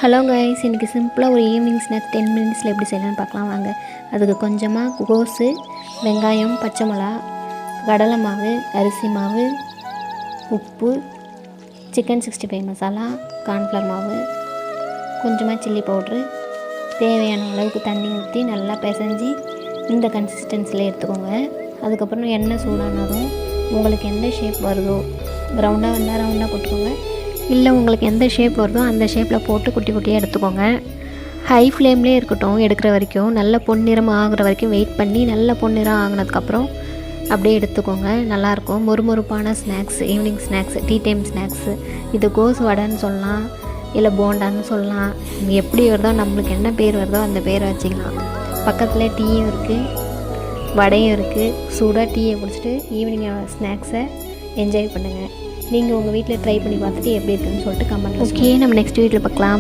Hello guys, இன்றைக்கி சிம்பிளாக ஒரு ஈவினிங் ஸ்நாக்ஸ் 10 மினிட்ஸில் எப்படி செய்யலாம்னு பார்க்கலாம் வாங்க. அதுக்கு கொஞ்சமாக கோஸு, வெங்காயம், பச்சை மிளகா, கடலை மாவு, அரிசி மாவு, உப்பு, சிக்கன் 65 மசாலா, கார்ன்ஃப்ளவர் மாவு, கொஞ்சமாக சில்லி பவுட்ரு, தேவையான அளவுக்கு தண்ணி ஊற்றி நல்லா பிசைஞ்சி இந்த கன்சிஸ்டன்சியில் எடுத்துக்கோங்க. அதுக்கப்புறம் எண்ணெய் சூடானதும் உங்களுக்கு எந்த ஷேப் வருதோ, ரவுண்டாக வந்தால் ரவுண்டாக போட்டுக்கோங்க, இல்லை உங்களுக்கு எந்த ஷேப் வருதோ அந்த ஷேப்பில் போட்டு குட்டி குட்டியாக எடுத்துக்கோங்க. ஹை ஃப்ளேம்லேயே இருக்கட்டும், எடுக்கிற வரைக்கும் நல்ல பொன்னிறம் ஆகிற வரைக்கும் வெயிட் பண்ணி நல்ல பொன்னிறம் ஆகினதுக்கப்புறம் அப்படியே எடுத்துக்கோங்க. நல்லாயிருக்கும் மொறுமொறுப்பான snacks, evening snacks, tea time snacks. இது கோஸ் வடைன்னு சொல்லலாம், இல்லை போண்டான்னு சொல்லலாம். எப்படி வருதோ, நம்மளுக்கு என்ன பேர் வருதோ அந்த பேரை வச்சிக்கலாம். பக்கத்தில் டீயும் இருக்குது, வடையும் இருக்குது. சூடாக டீயை குடிச்சிட்டு ஈவினிங் ஸ்நாக்ஸை என்ஜாய் பண்ணுங்கள். நீங்கள் உங்கள் வீட்டில் ட்ரை பண்ணி பார்த்துட்டு எப்படி இருக்குன்னு சொல்லிட்டு கமெண்ட். ஓகே, நம்ம நெக்ஸ்ட் வீட்டில் பார்க்கலாம்.